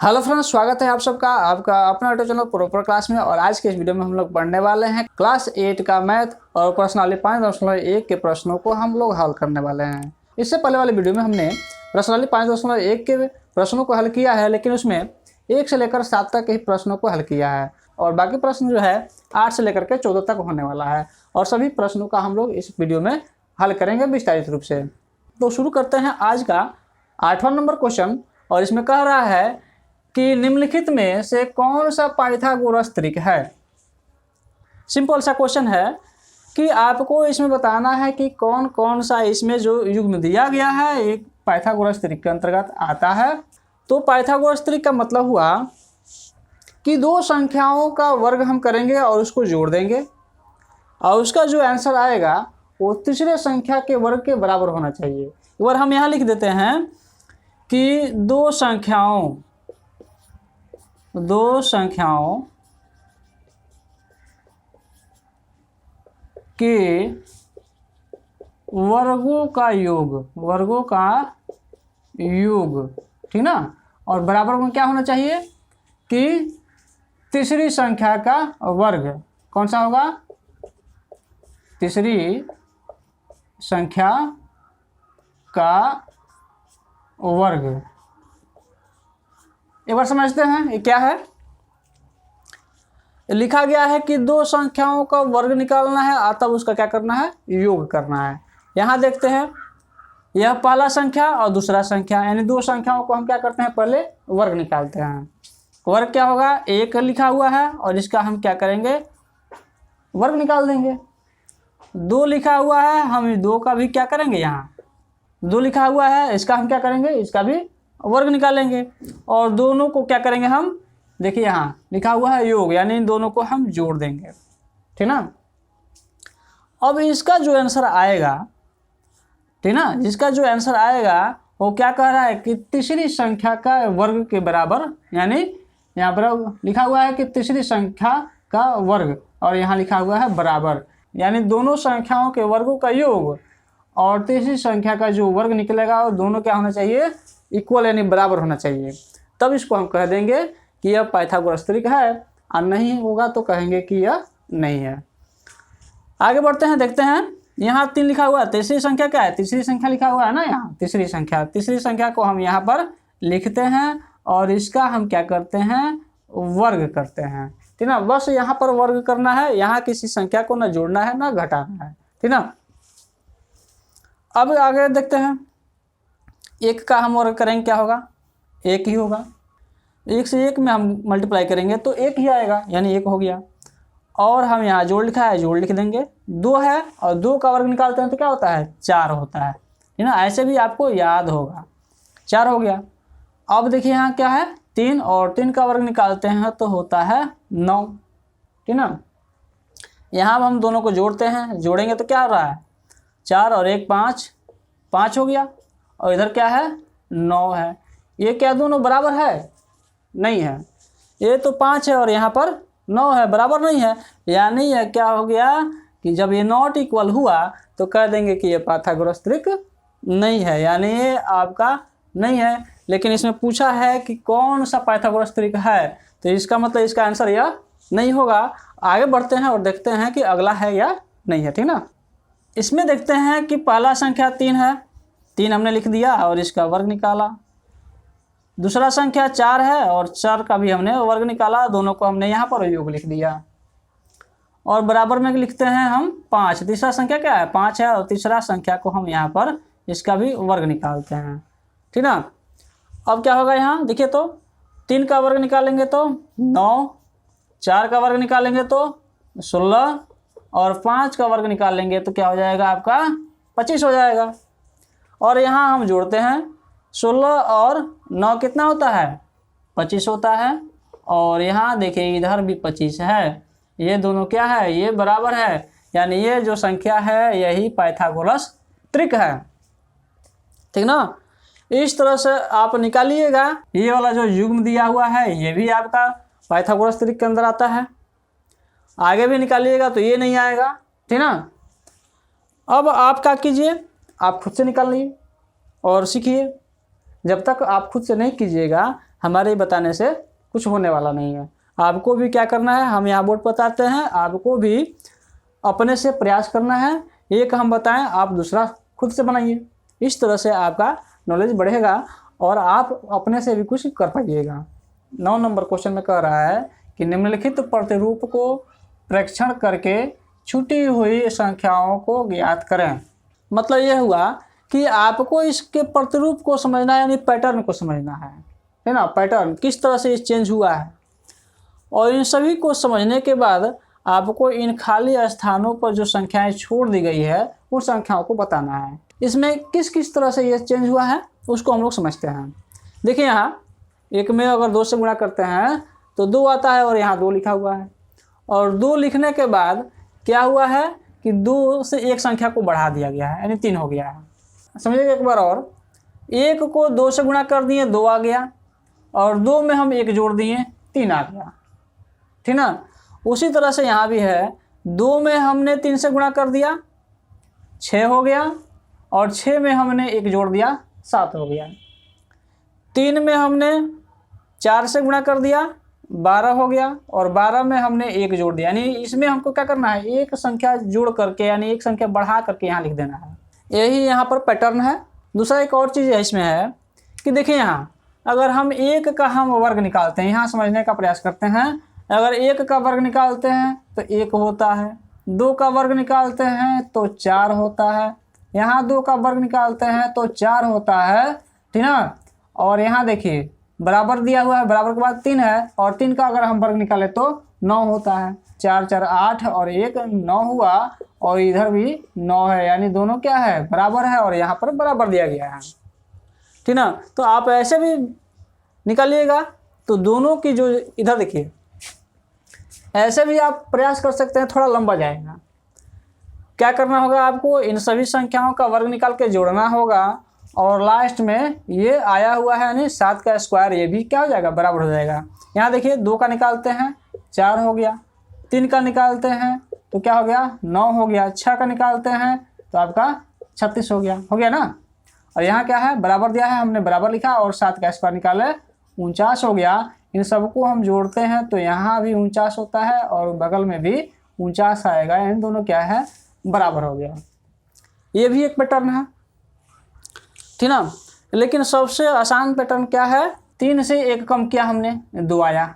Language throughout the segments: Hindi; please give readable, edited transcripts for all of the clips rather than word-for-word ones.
हेलो फ्रेंड्स, स्वागत है आप सबका आपका अपना यूट्यूब चैनल प्रॉपर क्लास में। और आज के इस वीडियो में हम लोग पढ़ने वाले हैं क्लास 8 का मैथ और प्रश्नावली 5.1 के प्रश्नों को हम लोग हल करने वाले हैं। इससे पहले वाले वीडियो में हमने प्रश्नावली 5.1 के प्रश्नों को हल किया है, लेकिन उसमें 1 से लेकर 7 तक के ही प्रश्नों को हल किया है और बाकी प्रश्न जो है 8 से लेकर के 14 तक होने वाला है। और सभी प्रश्नों का हम लोग इस वीडियो में हल करेंगे विस्तारित रूप से। तो शुरू करते हैं आज का 8वां नंबर क्वेश्चन। और इसमें कह रहा है कि निम्नलिखित में से कौन सा पाइथागोरस त्रिक है। सिंपल सा क्वेश्चन है कि आपको इसमें बताना है कि कौन कौन सा इसमें जो युग्म दिया गया है एक पाइथागोरस त्रिक के अंतर्गत आता है। तो पाइथागोरस त्रिक का मतलब हुआ कि दो संख्याओं का वर्ग हम करेंगे और उसको जोड़ देंगे और उसका जो आंसर आएगा वो तीसरे संख्या के वर्ग के बराबर होना चाहिए। एक बार हम यहाँ लिख देते हैं कि दो संख्याओं के वर्गों का योग, ठीक ना। और बराबर में क्या होना चाहिए कि तीसरी संख्या का वर्ग। कौन सा होगा? तीसरी संख्या का वर्ग। एक बार समझते हैं ये क्या है। लिखा गया है कि दो संख्याओं का वर्ग निकालना है, तब उसका क्या करना है? योग करना है। यहाँ देखते हैं, यह पहला संख्या और दूसरा संख्या, यानी दो संख्याओं को हम क्या करते हैं? पहले वर्ग निकालते हैं। वर्ग क्या होगा? 1 लिखा हुआ है और इसका हम क्या करेंगे? वर्ग निकाल देंगे। 2 लिखा हुआ है, हम 2 का भी क्या करेंगे? यहाँ 2 लिखा हुआ है, इसका हम क्या करेंगे? इसका भी वर्ग निकालेंगे। और दोनों को क्या करेंगे हम? देखिए यहाँ लिखा हुआ है योग, यानी इन दोनों को हम जोड़ देंगे, ठीक ना। अब इसका जो आंसर आएगा, ठीक ना, जिसका जो आंसर आएगा वो क्या कह रहा है कि तीसरी संख्या का वर्ग के बराबर, यानी यहाँ पर लिखा हुआ है कि तीसरी संख्या का वर्ग और यहाँ लिखा हुआ है बराबर, यानी दोनों संख्याओं के वर्गों का योग और तीसरी संख्या का जो वर्ग निकलेगा और दोनों क्या होना चाहिए? इक्वल, यानी बराबर होना चाहिए। तब इसको हम कह देंगे कि यह पाइथागोरस त्रिक है, और नहीं होगा तो कहेंगे कि यह नहीं है। आगे बढ़ते हैं, देखते हैं। यहाँ 3 लिखा हुआ है, तीसरी संख्या क्या है? तीसरी संख्या लिखा हुआ है ना, यहाँ तीसरी संख्या को हम यहाँ पर लिखते हैं और इसका हम क्या करते हैं? वर्ग करते हैं, ठीक ना। बस यहाँ पर वर्ग करना है, यहाँ किसी संख्या को ना जोड़ना है ना घटाना है, ठीक ना। अब आगे देखते हैं, 1 का हम वर्ग करेंगे, क्या होगा? 1 ही होगा। 1 से 1 में हम मल्टीप्लाई करेंगे तो 1 ही आएगा, यानी 1 हो गया। और हम यहाँ जोड़ लिखा है, जोड़ लिख देंगे। 2 है और 2 का वर्ग निकालते हैं तो क्या होता है? 4 होता है, ठीक ना। ऐसे भी आपको याद होगा, 4 हो गया। अब देखिए यहाँ क्या है? 3 और 3 का वर्ग निकालते हैं तो होता है 9, ठीक ना। यहाँ हम दोनों को जोड़ते हैं, जोड़ेंगे तो क्या हो रहा है? 4 और 1 5, 5 हो गया। और इधर क्या है? 9 है। ये क्या दोनों बराबर है? नहीं है। ये तो 5 है और यहाँ पर 9 है, बराबर नहीं है। यानी यह क्या हो गया कि जब ये नॉट इक्वल हुआ तो कह देंगे कि ये पाइथागोरस त्रिक नहीं है, यानी ये आपका नहीं है। लेकिन इसमें पूछा है कि कौन सा पाइथागोरस त्रिक है, तो इसका मतलब इसका आंसर यह नहीं होगा। आगे बढ़ते हैं और देखते हैं कि अगला है या नहीं है, ठीक ना। इसमें देखते हैं कि पहला संख्या 3 है, 3 हमने लिख दिया और इसका वर्ग निकाला। दूसरा संख्या 4 है और 4 का भी हमने वर्ग निकाला, दोनों को हमने यहाँ पर योग लिख दिया। और बराबर में लिखते हैं हम 5। तीसरा संख्या क्या है? 5 है और तीसरा संख्या को हम यहाँ पर इसका भी वर्ग निकालते हैं, ठीक ना। अब क्या होगा? यहाँ देखिए तो 3 का वर्ग निकालेंगे तो 9, 4 का वर्ग निकालेंगे तो 16 और 5 का वर्ग निकालेंगे तो क्या हो जाएगा? आपका 25 हो जाएगा। और यहाँ हम जोड़ते हैं, 16 और 9 कितना होता है? 25 होता है। और यहाँ देखिए इधर भी 25 है, ये दोनों क्या है? ये बराबर है, यानी ये जो संख्या है यही पाइथागोरस त्रिक है, ठीक ना। इस तरह से आप निकालिएगा। ये वाला जो युग्म दिया हुआ है ये भी आपका पाइथागोरस त्रिक के अंदर आता है। आगे भी निकालिएगा तो ये नहीं आएगा, ठीक ना। अब आप क्या कीजिए, आप खुद से निकालिए और सीखिए। जब तक आप खुद से नहीं कीजिएगा हमारे बताने से कुछ होने वाला नहीं है। आपको भी क्या करना है, हम यहाँ बोर्ड पर बताते हैं, आपको भी अपने से प्रयास करना है। एक हम बताएं, आप दूसरा खुद से बनाइए। इस तरह से आपका नॉलेज बढ़ेगा और आप अपने से भी कुछ कर पाइएगा। 9 नंबर क्वेश्चन में कह रहा है कि निम्नलिखित प्रतिरूप को प्रेक्षण करके छूटी हुई संख्याओं को ज्ञात करें। मतलब यह हुआ कि आपको इसके प्रतिरूप को समझना है, यानी पैटर्न को समझना है ना, पैटर्न किस तरह से चेंज हुआ है। और इन सभी को समझने के बाद आपको इन खाली स्थानों पर जो संख्याएं छोड़ दी गई है उन संख्याओं को बताना है। इसमें किस किस तरह से ये चेंज हुआ है उसको हम लोग समझते हैं। देखिए यहाँ एक में अगर 2 से गुणा करते हैं तो 2 आता है और यहाँ 2 लिखा हुआ है। और 2 लिखने के बाद क्या हुआ है कि 2 से एक संख्या को बढ़ा दिया गया है, यानी 3 हो गया है। समझिएगा एक बार और, 1 को 2 से गुणा कर दिए 2 आ गया, और 2 में हम 1 जोड़ दिए 3 आ गया, ठीक ना। उसी तरह से यहाँ भी है, 2 में हमने 3 से गुणा कर दिया 6 हो गया, और 6 में हमने 1 जोड़ दिया 7 हो गया। 3 में हमने 4 से गुणा कर दिया 12 हो गया, और 12 में हमने 1 जोड़ दिया। यानी इसमें हमको क्या करना है, एक संख्या जोड़ करके यानी एक संख्या बढ़ा करके यहाँ लिख देना है। यही यहाँ पर पैटर्न है। दूसरा एक और चीज़ इसमें है कि देखिए यहाँ अगर हम 1 का हम वर्ग निकालते हैं, यहाँ समझने का प्रयास करते हैं। अगर 1 का वर्ग निकालते हैं तो 1 होता है, 2 का वर्ग निकालते हैं तो 4 होता है, यहाँ 2 का वर्ग निकालते हैं तो 4 होता है, ठीक ना। और यहाँ देखिए बराबर दिया हुआ है, बराबर के बाद 3 है, और 3 का अगर हम वर्ग निकालें तो 9 होता है। 4 4 8 और 1 9 हुआ, और इधर भी 9 है, यानी दोनों क्या है, बराबर है, और यहाँ पर बराबर दिया गया है, ठीक ना। तो आप ऐसे भी निकालिएगा तो दोनों की जो इधर देखिए ऐसे भी आप प्रयास कर सकते हैं, थोड़ा लंबा जाएगा। क्या करना होगा, आपको इन सभी संख्याओं का वर्ग निकाल के जोड़ना होगा, और लास्ट में ये आया हुआ है यानी 7 का स्क्वायर, ये भी क्या हो जाएगा, बराबर हो जाएगा। यहाँ देखिए 2 का निकालते हैं 4 हो गया, 3 का निकालते हैं तो क्या हो गया 9 हो गया, 6 का निकालते हैं तो आपका 36 हो गया ना। और यहाँ क्या है, बराबर दिया है, हमने बराबर लिखा, और 7 का स्क्वायर निकाले 49 हो गया। इन सबको हम जोड़ते हैं तो यहाँ भी 49 होता है, और बगल में भी 49 आएगा, इन दोनों क्या है, बराबर हो गया। ये भी एक पैटर्न है, ठीक ना। लेकिन सबसे आसान पैटर्न क्या है, 3 से 1 कम किया हमने 2 आया,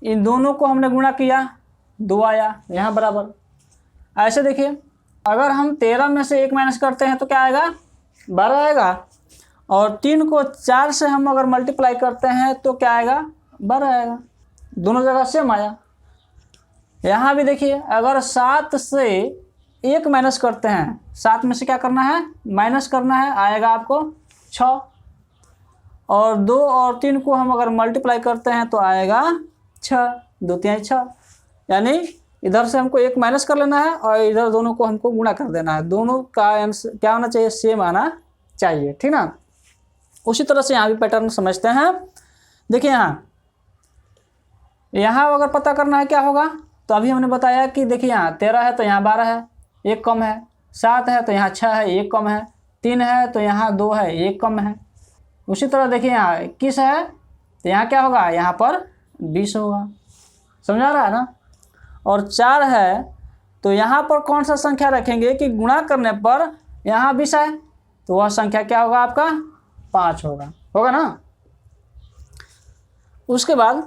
इन दोनों को हमने गुणा किया 2 आया, यहाँ बराबर। ऐसे देखिए अगर हम 13 में से 1 माइनस करते हैं तो क्या आएगा, 12 आएगा, और 3 को 4 से हम अगर मल्टीप्लाई करते हैं तो क्या आएगा, 12 आएगा। दोनों जगह सेम आया। यहाँ भी देखिए अगर 7 से 1 माइनस करते हैं, 7 में से क्या करना है, माइनस करना है, आएगा आपको 6, और 2 और 3 को हम अगर मल्टीप्लाई करते हैं तो आएगा 6, 2 3 6, यानी इधर से हमको 1 माइनस कर लेना है और इधर दोनों को हमको गुणा कर देना है। दोनों का आंसर क्या होना चाहिए, सेम आना चाहिए, ठीक ना। उसी तरह से यहाँ भी पैटर्न समझते हैं। देखिए यहाँ अगर पता करना है क्या होगा, तो अभी हमने बताया कि देखिए यहाँ 13 है तो यहाँ 12 है, 1 कम है, 7 है तो यहाँ 6 है, 1 कम है, 3 है तो यहाँ 2 है, 1 कम है। उसी तरह देखिए यहाँ 21 है तो यहाँ क्या होगा, यहाँ पर 20 होगा, समझा रहा है ना। और 4 है तो यहाँ पर कौन सा संख्या रखेंगे कि गुणा करने पर यहाँ 20 है तो वह संख्या क्या होगा, आपका 5 होगा ना। उसके बाद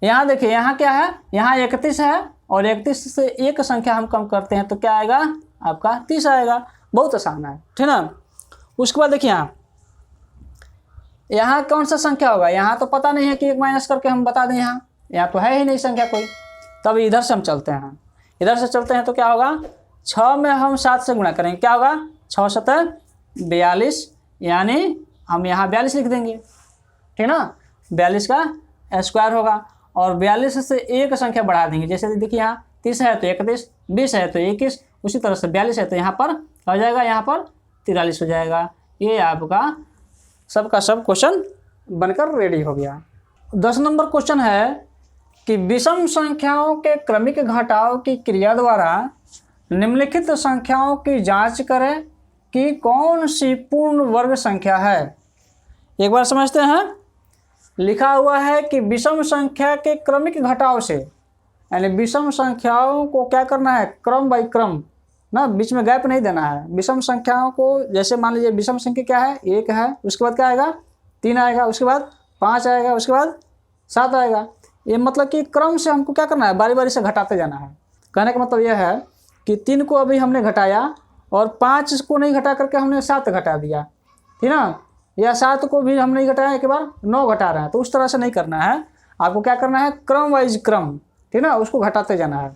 यहाँ देखिए यहाँ क्या है, यहाँ 31 है, और 31 से एक संख्या हम कम करते हैं तो क्या आएगा, आपका 30 आएगा। बहुत आसान है, ठीक ना। उसके बाद देखिए यहाँ कौन सा संख्या होगा, यहाँ तो पता नहीं है कि 1 माइनस करके हम बता दें, यहाँ तो है ही नहीं संख्या कोई। तब इधर से हम चलते हैं, इधर से चलते हैं तो क्या होगा, 6 में हम 7 से गुणा करेंगे, क्या होगा 6 7 42, यानी हम यहाँ 42 लिख देंगे, ठीक ना। 42 का स्क्वायर होगा, और 42 से एक संख्या बढ़ा देंगे। जैसे देखिए यहाँ 30 है तो 31, 20 है तो 21, उसी तरह से 42 है तो यहाँ पर हो जाएगा, यहाँ पर 43 हो जाएगा। ये आपका सबका सब क्वेश्चन बनकर रेडी हो गया। 10 नंबर क्वेश्चन है कि विषम संख्याओं के क्रमिक घटाव की क्रिया द्वारा निम्नलिखित संख्याओं की जांच करें कि कौन सी पूर्ण वर्ग संख्या है। एक बार समझते हैं, लिखा हुआ है कि विषम संख्या के क्रमिक घटाव से, यानी विषम संख्याओं को क्या करना है, क्रम बाई क्रम ना, बीच में गैप नहीं देना है। विषम संख्याओं को जैसे मान लीजिए विषम संख्या क्या है, 1 है, उसके बाद क्या आएगा 3 आएगा, उसके बाद 5 आएगा, उसके बाद 7 आएगा। ये मतलब कि क्रम से हमको क्या करना है, बारी बारी से घटाते जाना है। कहने का मतलब यह है कि 3 को अभी हमने घटाया और 5 को नहीं घटा करके हमने 7 घटा दिया, ठीक ना, या 7 को भी हम नहीं घटाया, एक बार 9 घटा रहे हैं, तो उस तरह से नहीं करना है। आपको क्या करना है, क्रम वाइज क्रम, ठीक ना, उसको घटाते जाना है।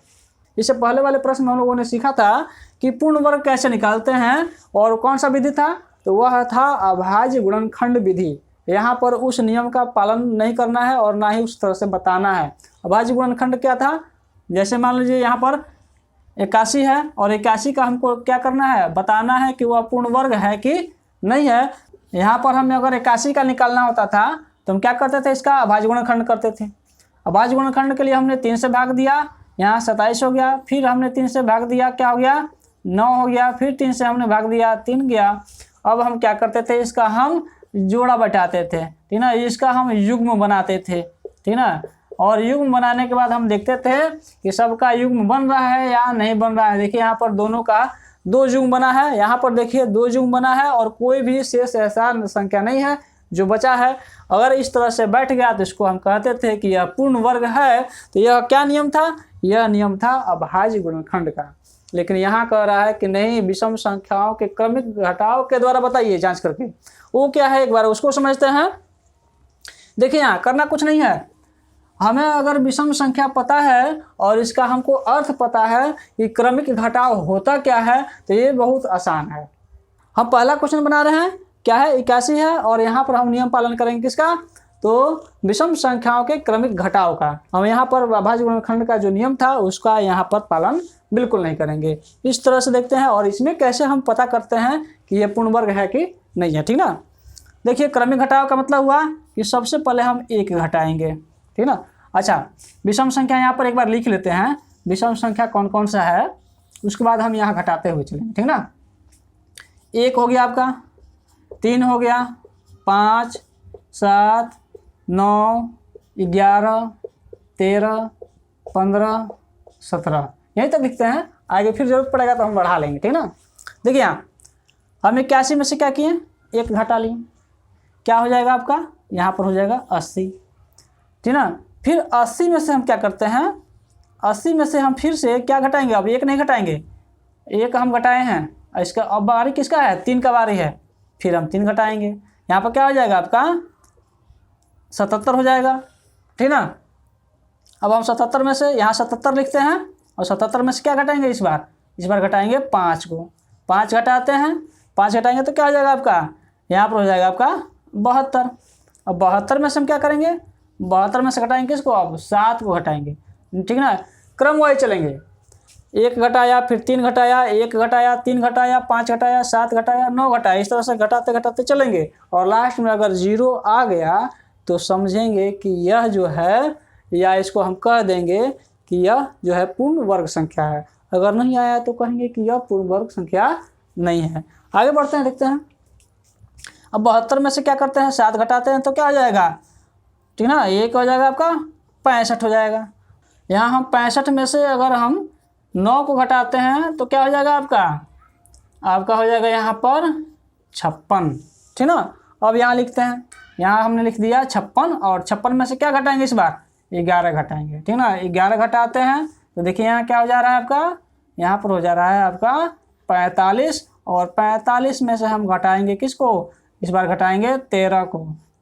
इससे पहले वाले प्रश्न में हम लोगों ने सीखा था कि पूर्ण वर्ग कैसे निकालते हैं, और कौन सा विधि था, तो वह था अभाज्य गुणनखंड विधि। यहाँ पर उस नियम का पालन नहीं करना है और ना ही उस तरह से बताना है। अभाज्य गुणनखंड क्या था, जैसे मान लीजिए यहाँ पर 81 है और 81 का हमको क्या करना है, बताना है कि वह पूर्ण वर्ग है कि नहीं है। यहाँ पर हमें अगर 81 का निकालना होता था तो हम क्या करते थे, इसका अभाज्य गुणनखंड करते थे। अभाज्य गुणनखंड के लिए हमने 3 से भाग दिया, यहाँ 27 हो गया, फिर हमने 3 से भाग दिया, क्या हो गया 9 हो गया, फिर 3 से हमने भाग दिया 3 गया। अब हम क्या करते थे, इसका हम जोड़ा बैठाते थे, ठीक ना, इसका हम युग्म बनाते थे, ठीक ना, और युग्म बनाने के बाद हम देखते थे कि सबका युग्म बन रहा है या नहीं बन रहा है। देखिए यहाँ पर दोनों का 2 युग्म बना है, यहाँ पर देखिए 2 युग्म बना है और कोई भी शेष ऐसा संख्या नहीं है जो बचा है। अगर इस तरह से बैठ गया तो इसको हम कहते थे कि यह पूर्ण वर्ग है। तो यह क्या नियम था, यह नियम था अभाज्य गुणनखंड का। लेकिन यहाँ कह रहा है कि नहीं, विषम संख्याओं के क्रमिक घटाव के द्वारा बताइए जांच करके। वो क्या है, एक बार उसको समझते हैं। देखिए यहाँ करना कुछ नहीं है, हमें अगर विषम संख्या पता है और इसका हमको अर्थ पता है कि क्रमिक घटाव होता क्या है, तो ये बहुत आसान है। हम पहला क्वेश्चन बना रहे हैं, क्या है 81 है, और यहाँ पर हम नियम पालन करेंगे किसका, तो विषम संख्याओं के क्रमिक घटाव का। हम यहाँ पर अभाज्य गुणनखंड का जो नियम था उसका यहाँ पर पालन बिल्कुल नहीं करेंगे। इस तरह से देखते हैं और इसमें कैसे हम पता करते हैं कि ये पूर्ण वर्ग है कि नहीं है, ठीक ना। देखिए क्रमिक घटाव का मतलब हुआ कि सबसे पहले हम 1 घटाएंगे, ठीक ना। अच्छा, विषम संख्या यहाँ पर एक बार लिख लेते हैं, विषम संख्या कौन कौन सा है, उसके बाद हम यहाँ घटाते हुए चलेंगे, ठीक ना। 1 हो गया आपका, 3 हो गया, 5, 7, 9, 11, 13, 15, 17, यहीं तक लिखते हैं। आगे फिर जरूरत पड़ेगा तो हम बढ़ा लेंगे, ठीक ना। देखिए यहाँ हम 81 में से क्या किए, 1 घटा लिए, क्या हो जाएगा आपका, यहाँ पर हो जाएगा 80, ठीक ना। फिर 80 में से हम क्या करते हैं, 80 में से हम फिर से क्या घटाएंगे, अब 1 नहीं घटाएंगे, 1 हम घटाए हैं, इसका अब बारी किसका है, 3 का बारी है, फिर हम 3 घटाएंगे, यहाँ पर क्या हो जाएगा आपका 77 हो जाएगा, ठीक ना। अब हम 77 में से यहाँ 77 लिखते हैं और 77 में से क्या घटाएंगे, इस बार घटाएंगे 5 को, 5 घटाते हैं, 5 घटाएंगे तो क्या हो जाएगा आपका, यहाँ पर हो जाएगा आपका 72। अब 72 में से हम क्या करेंगे, 72 में से घटाएंगे किसको, अब 7 को घटाएंगे, ठीक ना। क्रम वाइज चलेंगे, 1 घटाया, फिर 3 घटाया, 1 घटाया, 3 घटाया, 5 घटाया, 7 घटाया, 9 घटाया, इस तरह से घटाते घटाते चलेंगे। और लास्ट में अगर 0 आ गया तो समझेंगे कि यह जो है, या इसको हम कह देंगे कि यह जो है पूर्ण वर्ग संख्या है। अगर नहीं आया तो कहेंगे कि यह पूर्ण वर्ग संख्या नहीं है। आगे बढ़ते हैं, देखते हैं। अब 72 में से क्या करते हैं, 7 घटाते हैं तो क्या हो जाएगा, ठीक ना, 1 हो जाएगा आपका 65 हो जाएगा। यहाँ हम 65 में से अगर हम 9 को घटाते हैं तो क्या हो जाएगा आपका हो जाएगा यहाँ पर 56, ठीक ना। अब यहाँ लिखते हैं, यहाँ हमने लिख दिया 56, और 56 में से क्या घटाएंगे, इस बार 11 घटाएंगे, ठीक ना। 11 घटाते हैं तो देखिए यहाँ क्या हो जा रहा है आपका, यहाँ पर हो जा रहा है आपका 45, और 45 में से हम घटाएंगे किसको, इस बार घटाएंगे 13 को।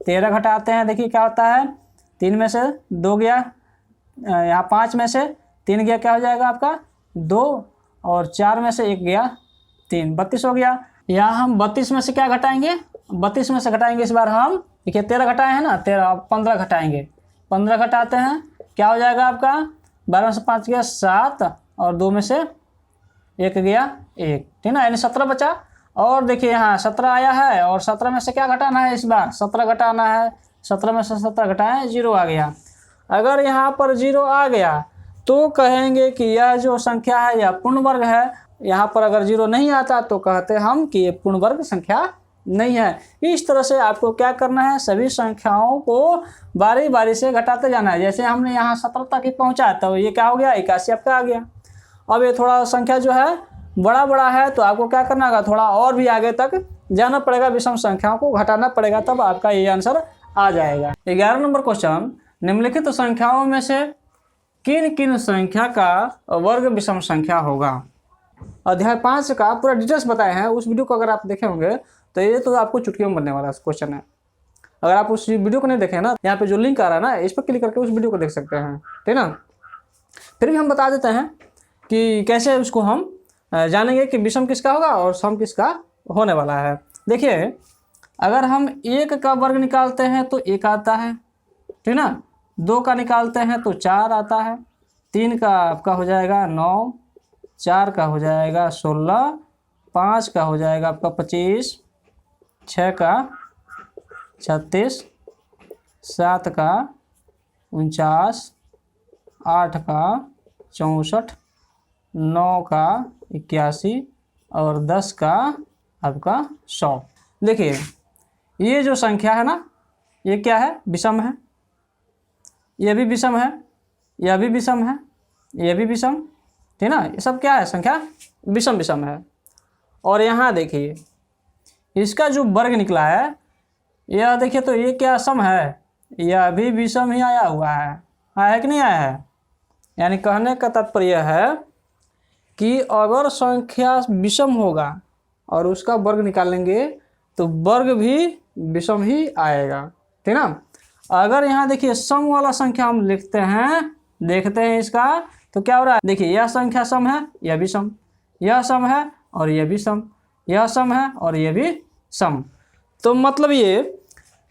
13 घटाते हैं, देखिए क्या होता है, 3 में से 2 गया, यहाँ 5 में से 3 गया, क्या हो जाएगा आपका 2, और 4 में से 1 गया 3, 32 हो गया। यहाँ हम 32 में से क्या घटाएंगे, 32 में से घटाएंगे इस बार हम, देखिए 13 घटाए हैं ना, 13, अब 15 घटाएंगे, 15 घटाते हैं, क्या हो जाएगा आपका 12 में से 5 गया 7, और 2 में से 1 गया 1, ठीक ना, यानी 17 बचा। और देखिए यहाँ 17 आया है, और 17 में से क्या घटाना है, इस बार 17 घटाना है, 17 में से 17 घटाएं, 0 आ गया। अगर यहाँ पर 0 आ गया तो कहेंगे कि यह जो संख्या है यह पूर्ण वर्ग है। यहाँ पर अगर 0 नहीं आता तो कहते हम कि ये पूर्ण वर्ग संख्या नहीं है। इस तरह से आपको क्या करना है, सभी संख्याओं को बारी बारी से घटाते जाना है। जैसे हमने यहाँ 17 तक ही पहुँचा तो ये क्या हो गया, 81 आपका आ गया। अब ये थोड़ा संख्या जो है बड़ा है तो आपको क्या करना होगा, थोड़ा और भी आगे तक जाना पड़ेगा, विषम संख्याओं को घटाना पड़ेगा, तब आपका ये आंसर आ जाएगा। 11 नंबर क्वेश्चन, निम्नलिखित संख्याओं में से किन किन संख्या का वर्ग विषम संख्या होगा। अध्याय 5 का पूरा डिटेल्स बताए हैं, उस वीडियो को अगर आप देखे होंगे तो ये तो आपको चुटकियों में बनने वाला क्वेश्चन है। अगर आप उस वीडियो को नहीं देखें ना, यहाँ पे जो लिंक आ रहा है ना, इस पर क्लिक करके उस वीडियो को देख सकते हैं, ठीक ना। फिर भी हम बता देते हैं कि कैसे उसको हम जानेंगे कि विषम किसका होगा और सम किसका होने वाला है। देखिए, अगर हम 1 का वर्ग निकालते हैं तो 1 आता है, ठीक ना। 2 का निकालते हैं तो 4 आता है, 3 का आपका हो जाएगा 9, 4 का हो जाएगा 16, 5 का हो जाएगा आपका 25, 6 का 36, 7 का 49, 8 का 64, 9 का 81 और 10 का आपका 100। देखिए, ये जो संख्या है ना, ये क्या है, विषम है। ये भी विषम है, यह भी विषम है, ये भी विषम, ठीक ना। ये सब क्या है, संख्या विषम है। और यहाँ देखिए, इसका जो वर्ग निकला है, यह देखिए तो ये क्या सम है, यह भी विषम ही आया हुआ है कि नहीं आया है। यानी कहने का तात्पर्य है कि अगर संख्या विषम होगा और उसका वर्ग निकालेंगे तो वर्ग भी विषम ही आएगा, ठीक ना। अगर यहाँ देखिए सम वाला संख्या हम लिखते हैं, देखते हैं इसका, तो क्या हो रहा है, देखिए यह संख्या सम है, यह भी सम, यह सम है और यह भी सम, यह सम है और यह भी सम। तो मतलब ये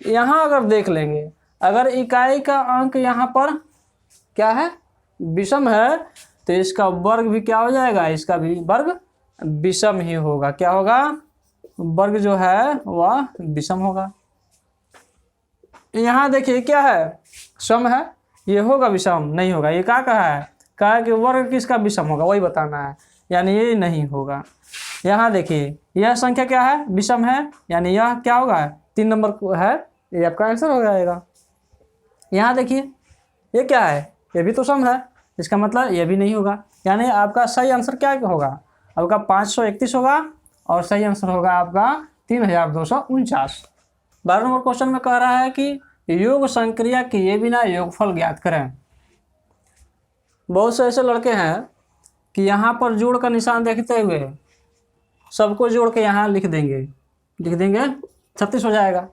यहाँ अगर देख लेंगे, अगर इकाई का अंक यहाँ पर क्या है, विषम है, तो इसका वर्ग भी क्या हो जाएगा, इसका भी वर्ग विषम ही होगा। क्या होगा, वर्ग जो है वह विषम होगा। यहाँ देखिए क्या है, सम है, ये होगा विषम, नहीं होगा। ये क्या कहा है कि वर्ग किसका विषम होगा, वही बताना है, यानी ये नहीं होगा। यहाँ देखिए, यह संख्या क्या है, विषम है, यानी यह क्या होगा, 3 नंबर है, ये आपका आंसर हो जाएगा। यहाँ देखिए, ये क्या है, ये भी तो सम है, इसका मतलब ये भी नहीं होगा। यानी आपका सही आंसर क्या होगा, आपका 531 होगा और सही आंसर होगा आपका 3249। 12 नंबर क्वेश्चन में कह रहा है कि योग संक्रिया किए बिना योगफल ज्ञात करें। बहुत से ऐसे लड़के हैं कि यहाँ पर जोड़ का निशान देखते हुए सबको जोड़ के यहाँ लिख देंगे 36 हो जाएगा।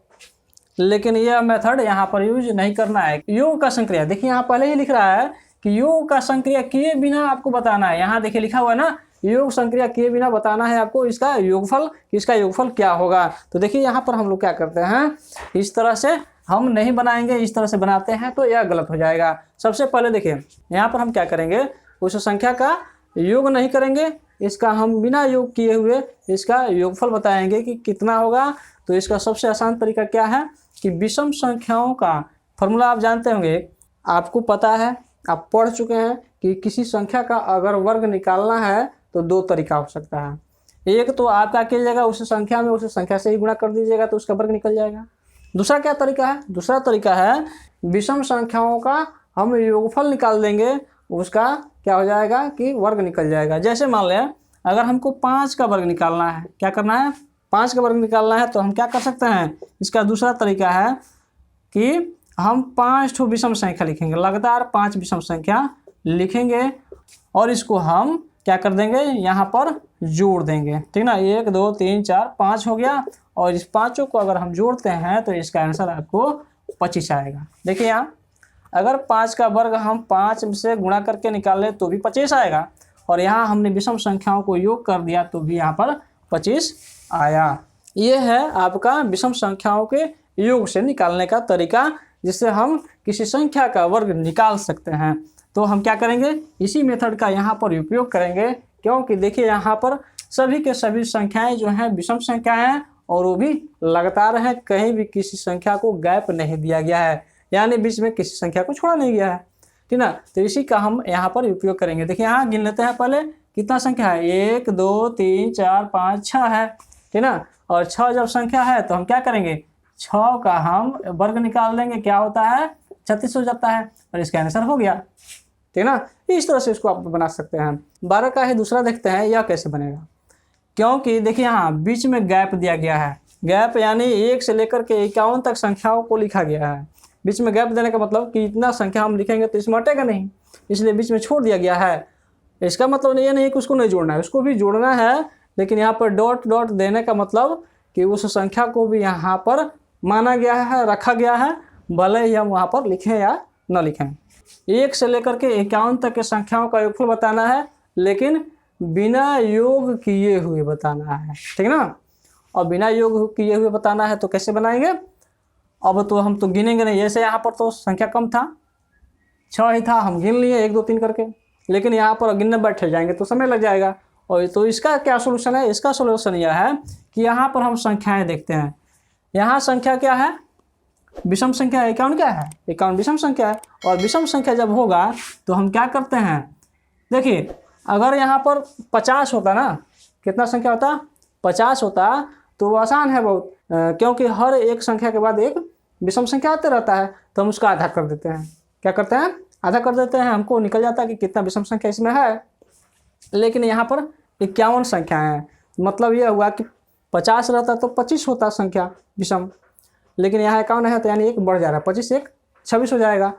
लेकिन यह मेथड यहाँ पर यूज नहीं करना है। योग का संक्रिया, देखिए यहाँ पहले ही लिख रहा है कि योग का संक्रिया किए बिना आपको बताना है। यहाँ देखिए लिखा हुआ है ना, योग संक्रिया किए बिना बताना है आपको इसका योगफल, इसका योगफल क्या होगा। तो देखिए यहाँ पर हम लोग क्या करते हैं, इस तरह से हम नहीं बनाएंगे, इस तरह से बनाते हैं तो यह गलत हो जाएगा। सबसे पहले देखिए यहाँ पर हम क्या करेंगे, उस संख्या का योग नहीं करेंगे, इसका हम बिना योग किए हुए इसका योगफल बताएंगे कि कितना होगा। तो इसका सबसे आसान तरीका क्या है कि विषम संख्याओं का फॉर्मूला आप जानते होंगे, आपको पता है, आप पढ़ चुके हैं कि किसी संख्या का अगर वर्ग निकालना है तो 2 तरीका हो सकता है। एक तो आप क्या कीजिएगा, उस संख्या में उस संख्या से ही गुणा कर दीजिएगा तो उसका वर्ग निकल जाएगा। दूसरा क्या तरीका है, दूसरा तरीका है विषम संख्याओं का हम योगफल निकाल देंगे, उसका क्या हो जाएगा कि वर्ग निकल जाएगा। जैसे मान लें अगर हमको 5 का वर्ग निकालना है, क्या करना है, 5 का वर्ग निकालना है तो हम क्या कर सकते हैं, इसका दूसरा तरीका है कि हम 5 विषम संख्या लिखेंगे, लगातार 5 विषम संख्या लिखेंगे और इसको हम क्या कर देंगे, यहाँ पर जोड़ देंगे, ठीक ना। 1 2 3 4 5 हो गया और इस पाँचों को अगर हम जोड़ते हैं तो इसका आंसर आपको 25 आएगा। देखिए यहाँ अगर 5 का वर्ग हम 5 से गुणा करके निकालें तो भी 25 आएगा और यहाँ हमने विषम संख्याओं को योग कर दिया तो भी यहाँ पर 25 आया। ये है आपका विषम संख्याओं के योग से निकालने का तरीका, जिससे हम किसी संख्या का वर्ग निकाल सकते हैं। तो हम क्या करेंगे, इसी मेथड का यहाँ पर उपयोग करेंगे, क्योंकि देखिए यहाँ पर सभी के सभी संख्याएं जो हैं विषम संख्या हैं और वो भी लगातार हैं, कहीं भी किसी संख्या को गैप नहीं दिया गया है, यानी बीच में किसी संख्या को छोड़ा नहीं गया है, ठीक ना। तो इसी का हम यहाँ पर उपयोग करेंगे। देखिए यहाँ गिन लेते हैं, पहले कितना संख्या है, 1 2 3 4 5 6 है, ठीक ना। और 6 जब संख्या है तो हम क्या करेंगे, 6 का हम वर्ग निकाल देंगे, क्या होता है 36 हो जाता है, और इसका आंसर हो गया। ठीक ना, इस तरह से इसको आप बना सकते हैं। 12 का ही दूसरा देखते हैं, यह कैसे बनेगा। क्योंकि देखिए यहाँ बीच में गैप दिया गया है, गैप यानी 1 से लेकर के 51 तक संख्याओं को लिखा गया है। बीच में गैप देने का मतलब कि इतना संख्या हम लिखेंगे तो इसमें अटेगा नहीं, इसलिए बीच में छोड़ दिया गया है। इसका मतलब ये नहीं कि उसको नहीं जोड़ना है, उसको भी जोड़ना है, लेकिन यहाँ पर डॉट डॉट देने का मतलब कि उस संख्या को भी यहाँ पर माना गया है, रखा गया है, भले ही हम वहाँ पर लिखें या न लिखें। 1 से लेकर के 51 तक के संख्याओं का योगफल बताना है, लेकिन बिना योग किए हुए बताना है। ठीक ना, और बिना योग किए हुए बताना है तो कैसे बनाएंगे। अब तो हम तो गिनेंगे नहीं, जैसे यहाँ पर तो संख्या कम था, 6 ही था, हम गिन लिए 1 2 3 करके, लेकिन यहाँ पर गिनने बैठे जाएंगे तो समय लग जाएगा। और तो इसका क्या सोल्यूशन है, इसका सोल्यूशन यह है कि यहाँ पर हम संख्याएं देखते हैं। यहाँ संख्या क्या है, विषम संख्या। 51 क्या है, 51 विषम संख्या है। और विषम संख्या जब होगा तो हम क्या करते हैं, देखिए अगर यहाँ पर 50 होता ना, कितना संख्या होता, 50 होता, तो आसान है बहुत, क्योंकि हर एक संख्या के बाद एक विषम संख्या आते रहता है, तो हम उसका आधा कर देते हैं। क्या करते हैं, आधा कर देते हैं, हमको निकल जाता है कि कितना विषम संख्या इसमें है। लेकिन यहाँ पर 51 संख्या है, मतलब यह हुआ कि 50 रहता तो 25 होता संख्या विषम, लेकिन यहाँ 51 है तो यानी 1 बढ़ जा रहा है, 25 1 26 हो जाएगा।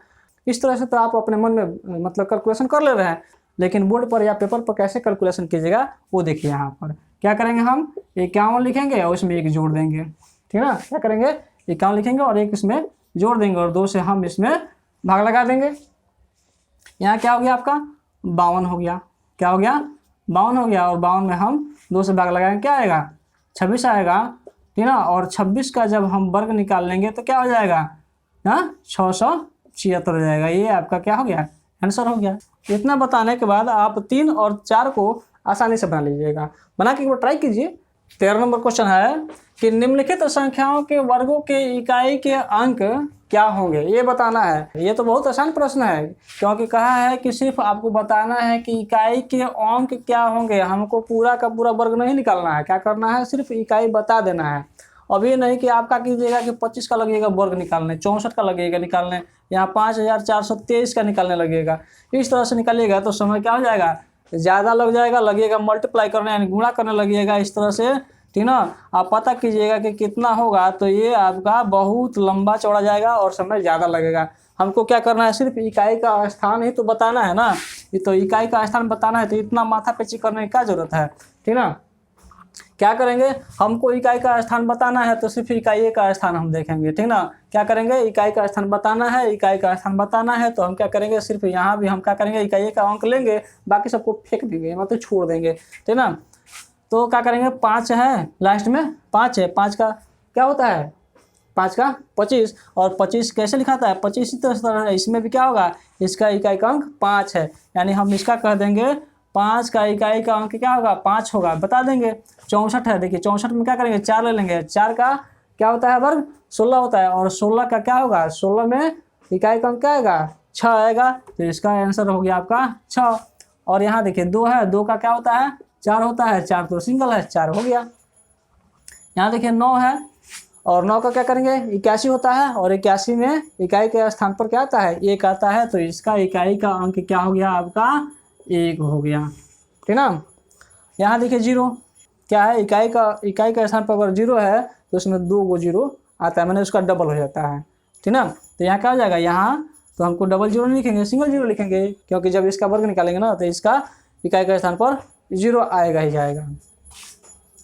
इस तरह से तो आप अपने मन में मतलब कैलकुलेशन कर ले रहे हैं, लेकिन बोर्ड पर या पेपर पर कैसे कैलकुलेशन कीजिएगा वो देखिए। यहाँ पर क्या करेंगे, हम 51 लिखेंगे और उसमें 1 जोड़ देंगे। ठीक है ना, क्या करेंगे, 51 लिखेंगे और 1 इसमें जोड़ देंगे, और 2 से हम इसमें भाग लगा देंगे। यहाँ क्या हो गया आपका, 52 हो गया। क्या हो गया, 52 हो गया, और 52 में हम 2 से भाग लगाएंगे, क्या आएगा, 26 आएगा। ठीक ना, और 26 का जब हम वर्ग निकाल लेंगे तो क्या हो जाएगा, हाँ 676 हो जाएगा। ये आपका क्या हो गया, आंसर हो गया। इतना बताने के बाद आप 3 और 4 को आसानी से बना लीजिएगा। बना के एक बार ट्राई कीजिए। 13 नंबर क्वेश्चन है कि निम्नलिखित संख्याओं के वर्गों के इकाई के अंक क्या होंगे, ये बताना है। ये तो बहुत आसान प्रश्न है, क्योंकि कहा है कि सिर्फ आपको बताना है कि इकाई के अंक क्या होंगे, हमको पूरा का पूरा वर्ग नहीं निकालना है। क्या करना है, सिर्फ इकाई बता देना है। अब ये नहीं कि आपका कीजिएगा कि 25 का लगेगा वर्ग निकालने, 64 का लगेगा निकालने, यहाँ 5423 का निकालने लगेगा। इस तरह से निकालिएगा तो समय क्या हो जाएगा, ज़्यादा लग जाएगा, लगेगा मल्टीप्लाई करने यानी गुणा करने लगेगा इस तरह से। ठीक ना, आप पता कीजिएगा कि कितना होगा, तो ये आपका बहुत लंबा चौड़ा जाएगा और समय ज़्यादा लगेगा। हमको क्या करना है, सिर्फ इकाई का स्थान ही तो बताना है ना, ये तो इकाई का स्थान बताना है, तो इतना माथा पेची करने की क्या जरूरत है। ठीक ना, क्या करेंगे, हमको इकाई का स्थान बताना है तो सिर्फ इकाई का स्थान हम देखेंगे। ठीक ना, क्या करेंगे, इकाई का स्थान बताना है, इकाई का स्थान बताना है, तो हम क्या करेंगे, सिर्फ यहाँ भी हम क्या करेंगे, इकाई का अंक लेंगे, बाकी सबको फेंक देंगे, मतलब छोड़ देंगे। ठीक ना, तो क्या करेंगे, 5 है लास्ट में, 5 है, 5 का क्या होता है, 5 का 25, और 25 कैसे लिखाता है, 25 इस तरह है। इसमें भी क्या होगा, इसका इकाई का अंक 5 है, यानी हम इसका कह देंगे 5 का इकाई का अंक क्या होगा, 5 होगा, बता देंगे। 64 है, देखिए 64 में क्या करेंगे, 4 ले लेंगे, 4 का क्या होता है वर्ग, 16 होता है, और 16 का क्या होगा, 16 में इकाई का अंक क्या आएगा, 6 आएगा, तो इसका आंसर हो गया आपका 6। और यहाँ देखिए 2 है, 2 का क्या होता है, 4 होता है, 4 तो सिंगल है, 4 हो गया। यहाँ देखिए 9 है, और 9 का क्या करेंगे, 81 होता है, और 81 में इकाई के स्थान पर क्या आता है, 1 आता है, तो इसका इकाई का अंक क्या हो गया आपका, 1 हो गया। ठीक ना, यहाँ देखिए 0 क्या है, इकाई का स्थान पर अगर 0 है तो उसमें 2 गो 0 आता है, मैंने उसका डबल हो जाता है। ठीक ना, तो यहाँ क्या हो जाएगा, यहाँ तो हमको डबल 0 नहीं लिखेंगे, सिंगल 0 लिखेंगे, क्योंकि जब इसका वर्ग निकालेंगे ना तो इसका इकाई के स्थान पर 0 आएगा ही जाएगा।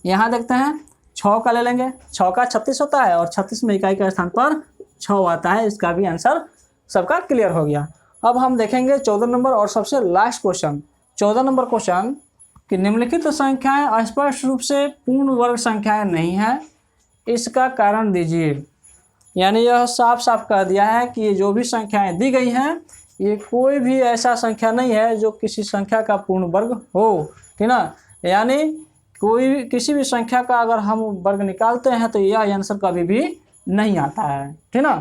यहाँ देखते हैं 6 का ले लेंगे, 6 का 36 होता है, और 36 में इकाई के स्थान पर 6 आता है, इसका भी आंसर सबका क्लियर हो गया। अब हम देखेंगे 14 नंबर और सबसे लास्ट क्वेश्चन। 14 नंबर क्वेश्चन कि निम्नलिखित संख्याएं स्पष्ट रूप से पूर्ण वर्ग संख्याएं नहीं है, इसका कारण दीजिए। यानी यह साफ साफ कह दिया है कि ये जो भी संख्याएं दी गई हैं, ये कोई भी ऐसा संख्या नहीं है जो किसी संख्या का पूर्ण वर्ग हो। ठीक ना, यानी कोई किसी भी संख्या का अगर हम वर्ग निकालते हैं तो यह आंसर कभी भी नहीं आता है। ठीक ना,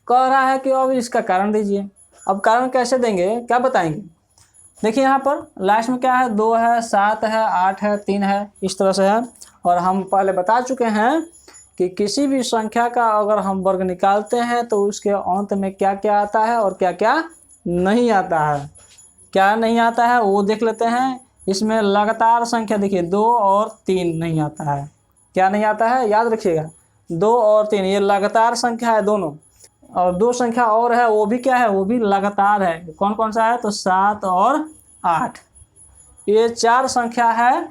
कह रहा है कि अब इसका कारण दीजिए। अब कारण कैसे देंगे, क्या बताएंगे, देखिए यहाँ पर लास्ट में क्या है, 2 है, 7 है, 8 है, 3 है, इस तरह से है। और हम पहले बता चुके हैं कि किसी भी संख्या का अगर हम वर्ग निकालते हैं तो उसके अंत में क्या क्या आता है और क्या क्या नहीं आता है। क्या नहीं आता है वो देख लेते हैं। इसमें लगातार संख्या देखिए 2 और 3 नहीं आता है। क्या नहीं आता है याद रखिएगा, 2 और 3 ये लगातार संख्या है दोनों। और 2 संख्या और है वो भी क्या है, वो भी लगातार है। कौन कौन सा है तो 7 और 8। ये 4 संख्या है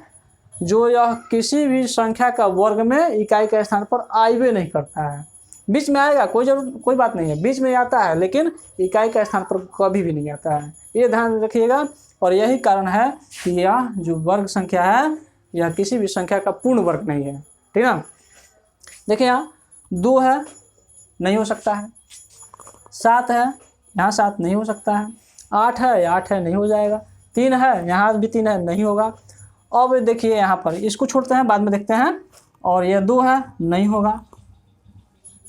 जो यह किसी भी संख्या का वर्ग में इकाई के स्थान पर आइबे नहीं करता है। बीच में आएगा कोई बात नहीं है, बीच में आता है लेकिन इकाई के स्थान पर कभी भी नहीं आता है। ये ध्यान रखिएगा। और यही कारण है कि यह जो वर्ग संख्या है यह किसी भी संख्या का पूर्ण वर्ग नहीं है। ठीक है ना। देखिए यहाँ 2 है, नहीं हो सकता है। 7 है, यहाँ 7 नहीं हो सकता है। 8 है, नहीं हो जाएगा। 3 है, यहाँ भी 3 है, नहीं होगा। अब देखिए यहाँ पर इसको छोड़ते हैं, बाद में देखते हैं। और ये 2 है, नहीं होगा।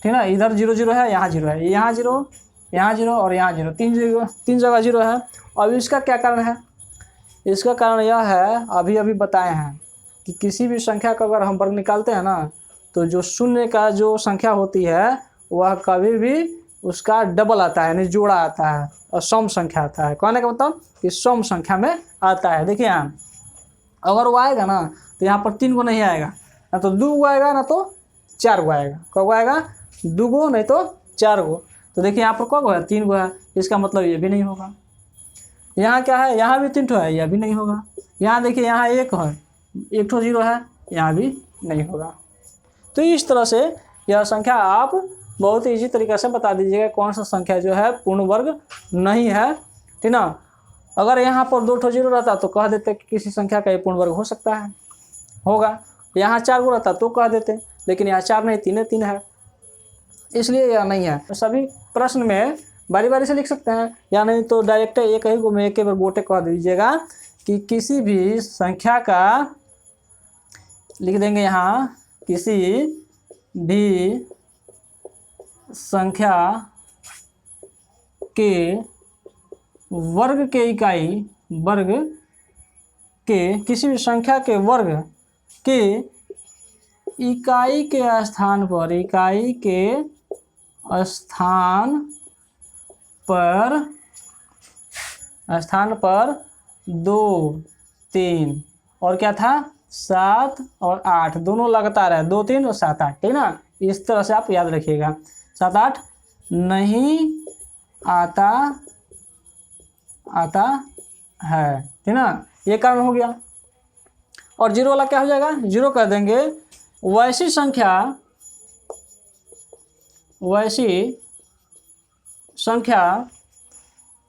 ठीक है, इधर 0 0 है, यहाँ 0 है, यहाँ 0, यहाँ 0 और यहाँ 0, 3 जगह 0 है। अब इसका क्या कारण है? इसका कारण यह है, अभी बताए हैं कि किसी भी संख्या का अगर हम वर्ग निकालते हैं ना तो जो शून्य का जो संख्या होती है वह कभी भी उसका डबल आता है, यानी जोड़ा आता है और सम संख्या आता है। कहने का मतलब कि सम संख्या में आता है। देखिए यहाँ अगर वो आएगा ना तो यहाँ पर 3 गो नहीं आएगा, ना तो 2 गो आएगा ना तो 4 गो आएगा। कब आएगा? 2 गो नहीं तो 4 गो। तो देखिए यहाँ पर कब है? 3 गो है। इसका मतलब ये भी नहीं होगा। यहाँ क्या है? यहाँ भी 3 ठो है, यह भी नहीं होगा। यहाँ देखिए यहाँ 1 है, 1 ठो 0 है, यहाँ भी नहीं होगा। तो इस तरह से यह संख्या आप बहुत ईजी तरीके से बता दीजिएगा कौन सा संख्या जो है पूर्ण वर्ग नहीं है। ठीक ना। अगर यहाँ पर 2 ठो 0 रहता तो कह देते कि किसी संख्या का ये पूर्ण वर्ग हो सकता है, होगा। यहाँ 4 गो रहता तो कह देते, लेकिन यहाँ 4 नहीं, 3 है, इसलिए यह नहीं है। तो सभी प्रश्न में बारी बारी से लिख सकते हैं, या नहीं तो डायरेक्ट एक ही गो में एक बार गोटे कह दीजिएगा कि किसी भी संख्या का, लिख देंगे यहाँ, किसी भी संख्या के वर्ग के इकाई, वर्ग के किसी भी संख्या के वर्ग के इकाई के स्थान पर, इकाई के स्थान पर 2 3 और क्या था 7 और 8 दोनों लगातार है, 2 3 और 7 8। ठीक ना। इस तरह से आप याद रखिएगा। 7 8 नहीं आता है। ठीक ना। ये कारण हो गया। और 0 वाला क्या हो जाएगा? 0 कर देंगे वैसी संख्या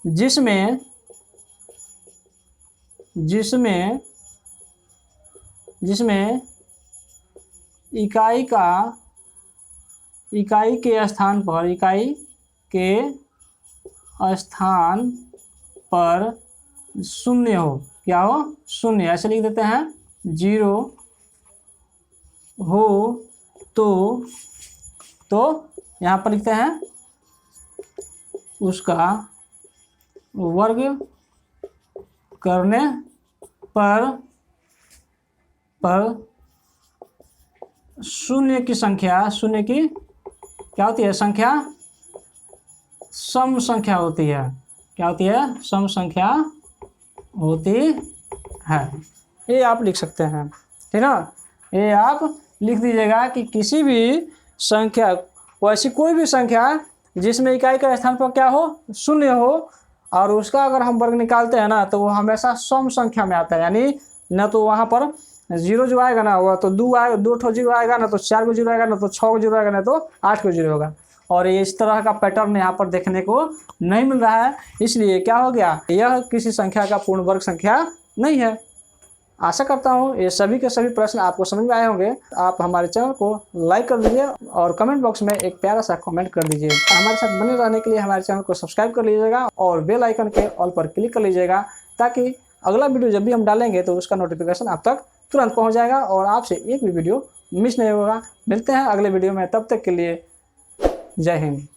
जिसमें इकाई के स्थान पर शून्य हो। क्या हो? शून्य। ऐसे लिख देते हैं। 0 हो तो यहाँ पर लिखते हैं उसका वर्ग करने पर शून्य की क्या होती है? संख्या सम संख्या होती है। क्या होती है? सम संख्या होती है। ये आप लिख सकते हैं। ठीक ना। ये आप लिख दीजिएगा कि किसी भी संख्या, वैसी कोई भी संख्या जिसमें इकाई का स्थान पर क्या हो? शून्य हो, और उसका अगर हम वर्ग निकालते हैं ना तो वो हमेशा सम संख्या में आता है। यानी न तो वहाँ पर 0 जो आएगा ना वह तो 2 ठो 0 आएगा, ना तो 4 गो 0 आएगा, ना तो 6 गो 0 आएगा, ना तो 8 गो 0 होगा। और ये इस तरह का पैटर्न यहाँ पर देखने को नहीं मिल रहा है। इसलिए क्या हो गया? यह किसी संख्या का पूर्ण वर्ग संख्या नहीं है। आशा करता हूँ ये सभी के सभी प्रश्न आपको समझ में आए होंगे। आप हमारे चैनल को लाइक कर दीजिए और कमेंट बॉक्स में एक प्यारा सा कमेंट कर दीजिए। हमारे साथ बने रहने के लिए हमारे चैनल को सब्सक्राइब कर लीजिएगा और बेल आइकन के ऑल पर क्लिक कर लीजिएगा, ताकि अगला वीडियो जब भी हम डालेंगे तो उसका नोटिफिकेशन आप तक तुरंत पहुँच जाएगा और आपसे एक भी वीडियो मिस नहीं होगा। मिलते हैं अगले वीडियो में, तब तक के लिए जय हिंद।